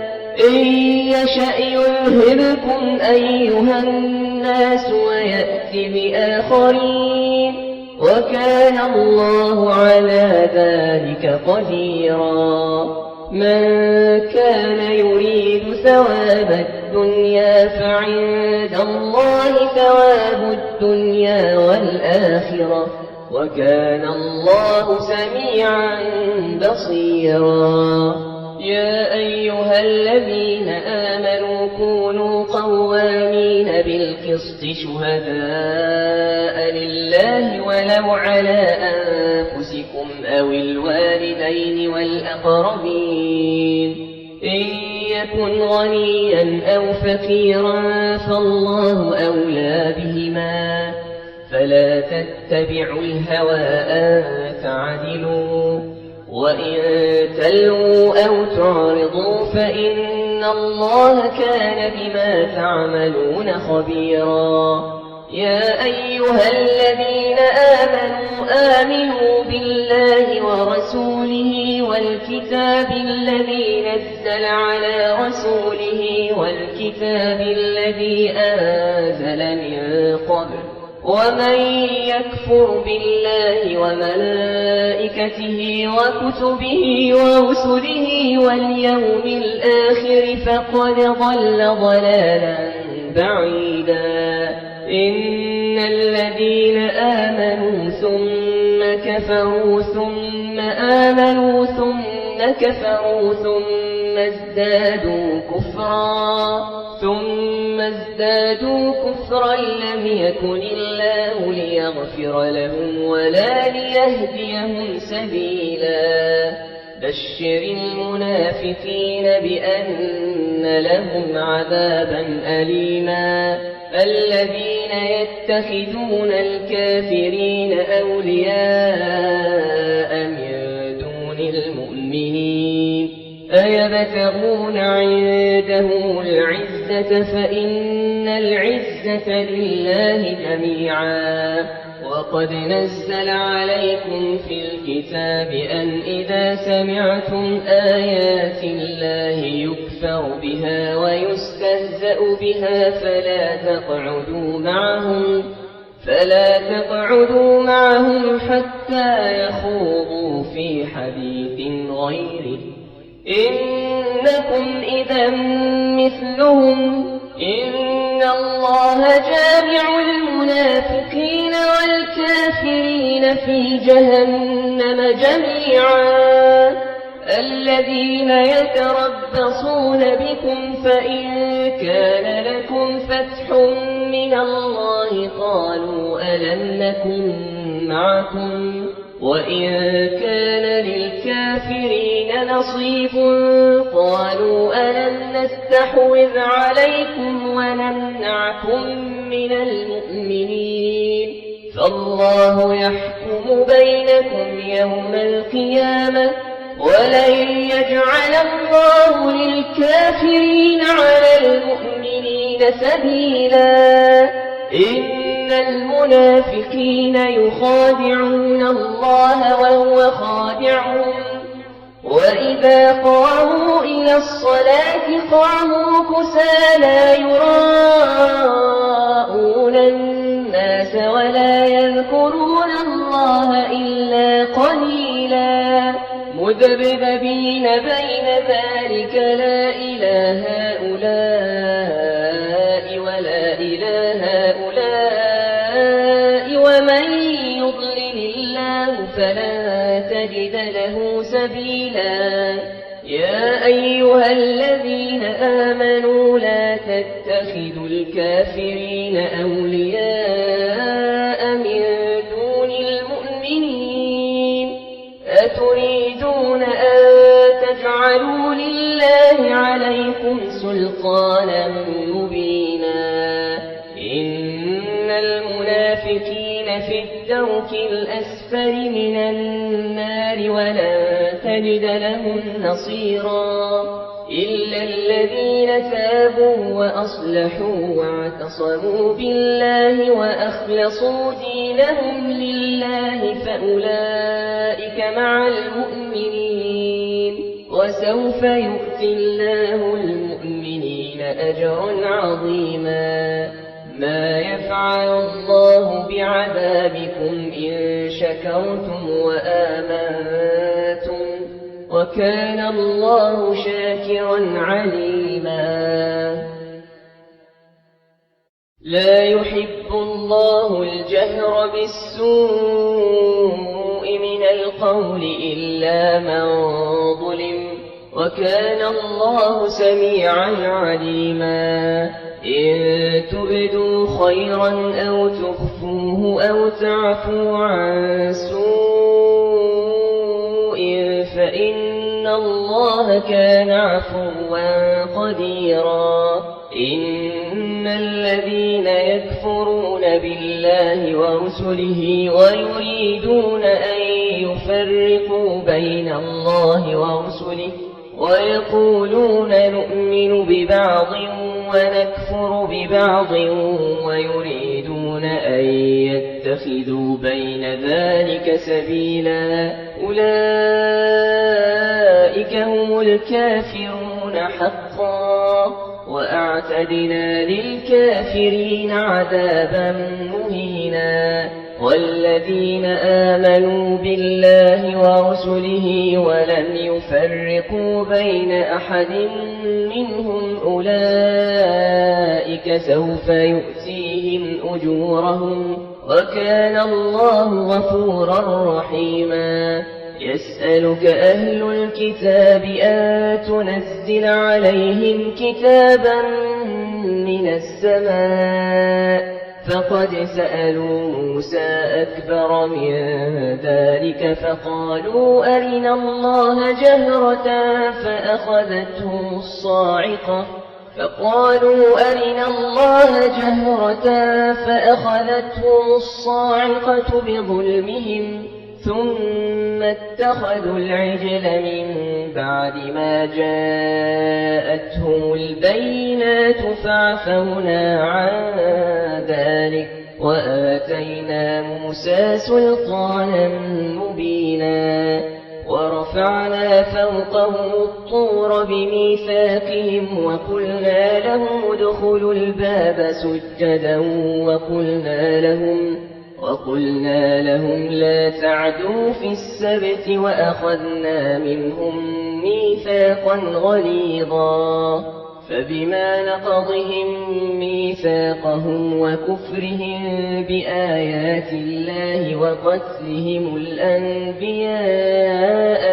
إن يشأ يذهبكم أيها الناس ويأت بآخرين وكان الله على ذلك قديرا من كان يريد ثواب الدنيا فعند الله ثواب الدنيا والآخرة وكان الله سميعا بصيرا يا أيها الذين آمنوا كونوا قوامين بالقسط شهداء لله ولو على أنفسكم أو الوالدين والأقربين إن يكن غنيا أو فقيرا فالله أولى بهما فلا تتبعوا الهوى أن تعدلوا وإن تلووا أو تعرضوا فإن الله كان بما تعملون خبيرا يا أيها الذين آمنوا بالله ورسوله والكتاب الذي نزل على رسوله والكتاب الذي أنزل من قبل ومن يكفر بالله وملائكته وكتبه ورسله واليوم الآخر فقد ضل ضلالا بعيدا إن الذين آمنوا ثم كفروا ثم آمنوا ثم كفروا ثم ازدادوا كفرا لم يكن الله ليغفر لهم ولا ليهديهم سبيلا بشر المنافقين بأن لهم عذابا أليما الذين يتخذون الكافرين أولياء من دون المؤمنين أيبتغون عندهم العزة فإن العزة لله جميعا وقد نزل عليكم في الكتاب أن إذا سمعتم آيات الله يكفر بها ويستهزأ بها فلا تقعدوا معهم حتى يخوضوا في حديث غيره إنكم إذا مثلهم إن الله جامع المنافقين والكافرين في جهنم جميعا الذين يتربصون بكم فإن كان لكم فتح من الله قالوا ألم نكن معكم وإن كان للكافرين نصيب قالوا ألم نستحوذ عليكم ونمنعكم من المؤمنين فالله يحكم بينكم يوم القيامة ولن يجعل الله للكافرين على المؤمنين سبيلا إن المنافقين يخادعون الله وهو خادعهم وإذا قاموا إلى الصلاة قاموا كسالى يراءون الناس ولا يذكرون الله إلا قليلا مذبذبين بين ذلك لا إله هؤلاء ولا إله هؤلاء ومن يضلل الله فلن تجد له سبيلا يا أيها الذين آمنوا لا تتخذوا الكافرين أولياء من دون المؤمنين أتريدون أن تجعلوا لله عليكم سلطانا مبينا إن المنافقين في الدرك الأسفل من النار ولن تجد لهم نصيرا إلا الذين تابوا وأصلحوا واعتصموا بالله وأخلصوا دينهم لله فأولئك مع المؤمنين وسوف يؤتي الله المؤمنين أجرا عظيما ما يفعل الله بعذابكم إن شكرتم وآمنتم وكان الله شاكرا عليما لا يحب الله الجهر بالسوء من القول إلا من ظلم وكان الله سميعا عليما إن تبدوا خيرا أو تخفوه أو تعفوا عن سوء فإن الله كان عفوا قديرا إن الذين يكفرون بالله ورسله ويريدون أن يفرقوا بين الله ورسله ويقولون نؤمن ببعض ونكفر ببعض ويريدون أن يتخذوا بين ذلك سبيلا أولئك هم الكافرون حقا وأعتدنا للكافرين عذابا مهينا والذين آمنوا بالله ورسله ولم يفرقوا بين أحد منهم أولئك سوف يؤتيهم أجورهم وكان الله غفورا رحيما يسألك أهل الكتاب أن تنزل عليهم كتابا من السماء فقد سألوا موسى أكبر من ذلك فقالوا أرنا الله جهرة فأخذتهم الصاعقة بظلمهم ثم اتخذوا العجل من بعد ما جاءتهم البينات فعفونا عن ذلك وآتينا موسى سلطانا مبينا ورفعنا فوقهم الطور بميثاقهم وقلنا لهم ادخلوا الباب سجدا وقلنا لهم لا تعدوا في السبت وأخذنا منهم ميثاقا غليظا فبما نقضهم ميثاقهم وكفرهم بآيات الله وقتلهم الأنبياء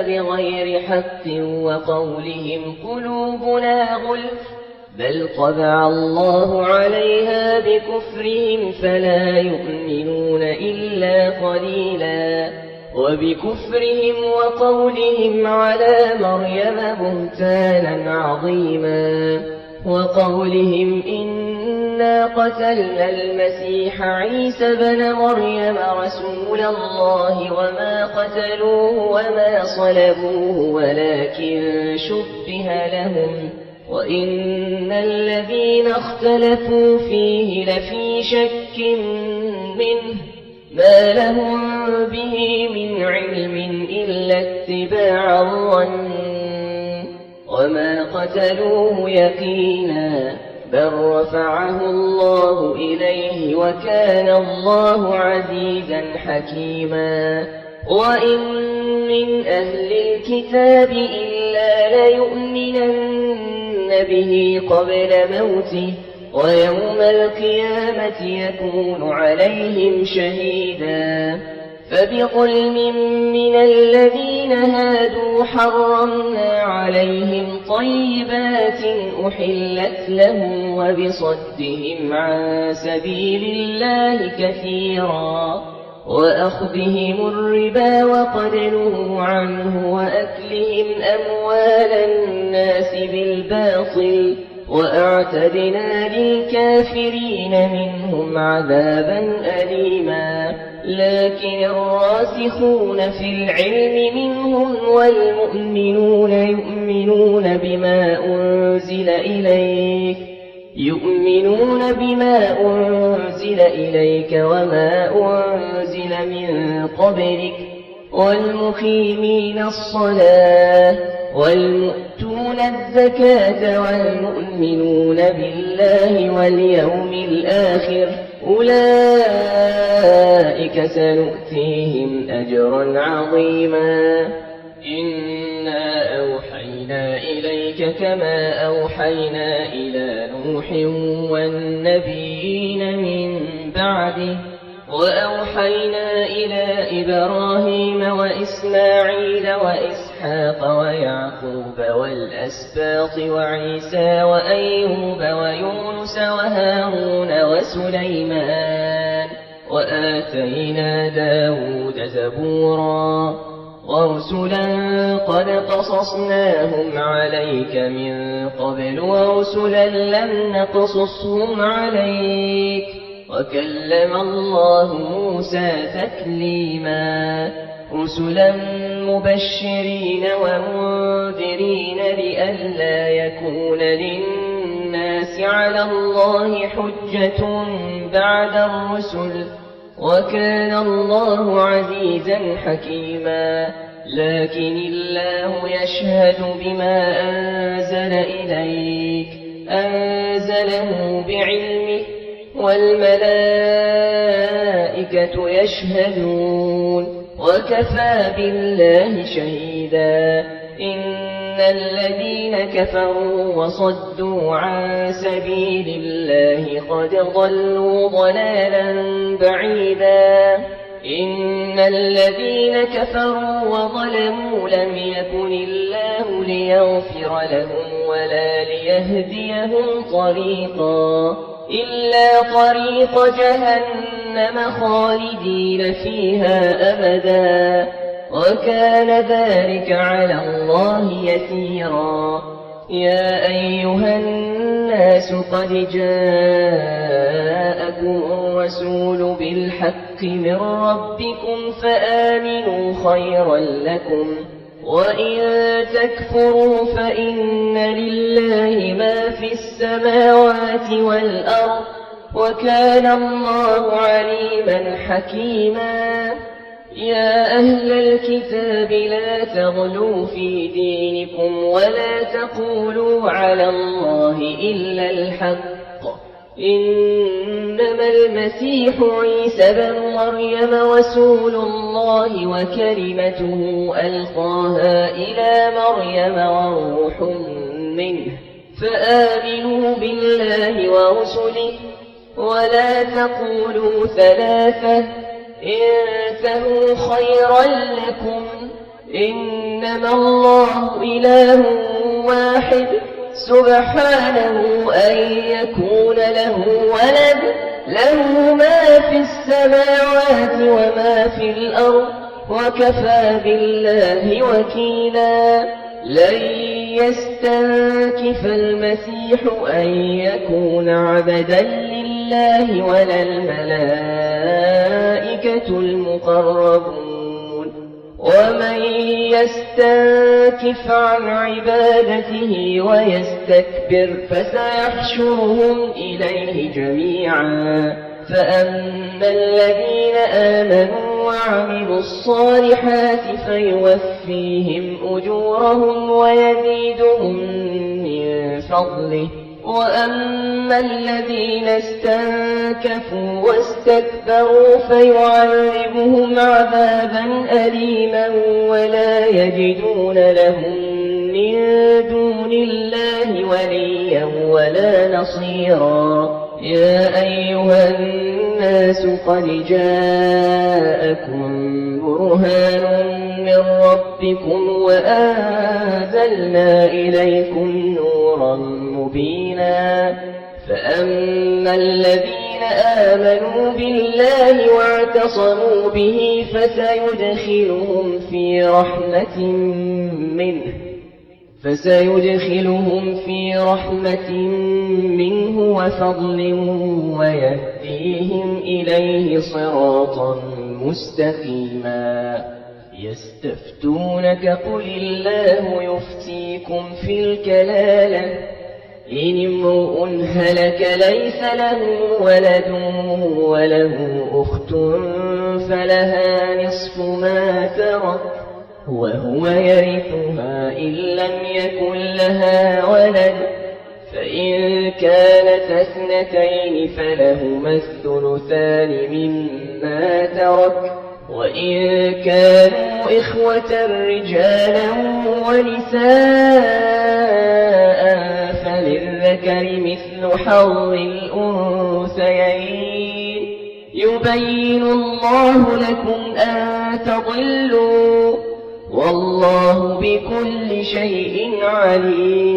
بغير حق وقولهم قلوبنا غلف بل طبع الله عليها بكفرهم فلا يؤمنون إلا قليلا وبكفرهم وقولهم على مريم بهتانا عظيما وقولهم إنا قتلنا المسيح عيسى بن مريم رسول الله وما قتلوه وما صلبوه ولكن شبه لهم وإن الذين اختلفوا فيه لفي شك منه ما لهم به من علم إلا اتباع الظن وما قتلوه يقينا بل رفعه الله إليه وكان الله عزيزا حكيما وإن من أهل الكتاب إلا ليؤمنن به قبل موته ويوم القيامة يكون عليهم شهيدا فبظلم من الذين هادوا حرمنا عليهم طيبات أحلت لهم وبصدهم عن سبيل الله كثيرا وأخذهم الربا وقد نهوا عنه وأكلهم أموال الناس بالباطل وأعتدنا للكافرين منهم عذابا أليما لكن الراسخون في العلم منهم والمؤمنون يؤمنون يؤمنون بما أنزل إليك وما أنزل من قبلك والمقيمين الصلاة والمؤتون الزكاة والمؤمنون بالله واليوم الآخر أولئك سنؤتيهم أجرا عظيما إنا أوحينا إليك كما أوحينا إلى نوح والنبيين من بعده وأوحينا إلى إبراهيم وإسماعيل وإسحاق ويعقوب والأسباط وعيسى وأيوب ويونس وهارون وسليمان وآتينا داود زبورا ورسلا قد قصصناهم عليك من قبل ورسلا لم نقصصهم عليك وكلم الله موسى تكليما رسلا مبشرين ومنذرين لئلا يكون للناس على الله حجة بعد الرسل وكان الله عزيزا حكيما لكن الله يشهد بما أنزل إليك أنزله بعلمه والملائكة يشهدون وكفى بالله شهيدا إن الذين كفروا وصدوا عن سبيل الله قد ضلوا ضلالا بعيدا إن الذين كفروا وظلموا لم يكن الله ليغفر لهم ولا ليهديهم طريقا إلا طريق جهنم خالدين فيها أبدا وكان ذلك على الله يسيرا يا أيها الناس قد جاءكم الرسول بالحق من ربكم فآمنوا خيرا لكم وإن تكفروا فإن لله ما في السماوات والأرض وكان الله عليما حكيما يا أهل الكتاب لا تغلوا في دينكم ولا تقولوا على الله إلا الحق إنما المسيح عيسى بن مريم رسول الله وكلمته ألقاها إلى مريم وروح منه فآمنوا بالله ورسله ولا تقولوا ثلاثة انتهوا خيرا لكم إنما الله إله واحد سبحانه أن يكون له ولد له ما في السماوات وما في الأرض وكفى بالله وكيلا لن يستنكف المسيح أن يكون عبدا لله ولا الملائكة المقربون ومن يستنكف عن عبادته ويستكبر فسيحشرهم إليه جميعا فأما الذين آمنوا وعملوا الصالحات فيوفيهم أجورهم ويزيدهم من فضله وأما الذين استنكفوا واستكبروا فيعذبهم عذابا أليما ولا يجدون لهم من دون الله وليا ولا نصيرا يا أيها الناس قد جاءكم برهان من ربكم وأنزلنا إليكم نورا مبينا فأما الذين آمنوا بالله واعتصموا به فسيدخلهم في رحمة منه وفضل ويهديهم إليه صراطا مستقيما يستفتونك قل الله يفتيكم في الكلالة إن امرؤ هلك ليس له ولد وله أخت فلها نصف ما ترك وهو يرثها إن لم يكن لها ولد فإن كانت اثنتين فلهما الثلثان مما ترك وإن كانوا إخوة رجالا ونساء فللذكر مثل حظ الأنثيين يبين الله لكم أن تضلوا والله بكل شيء عليم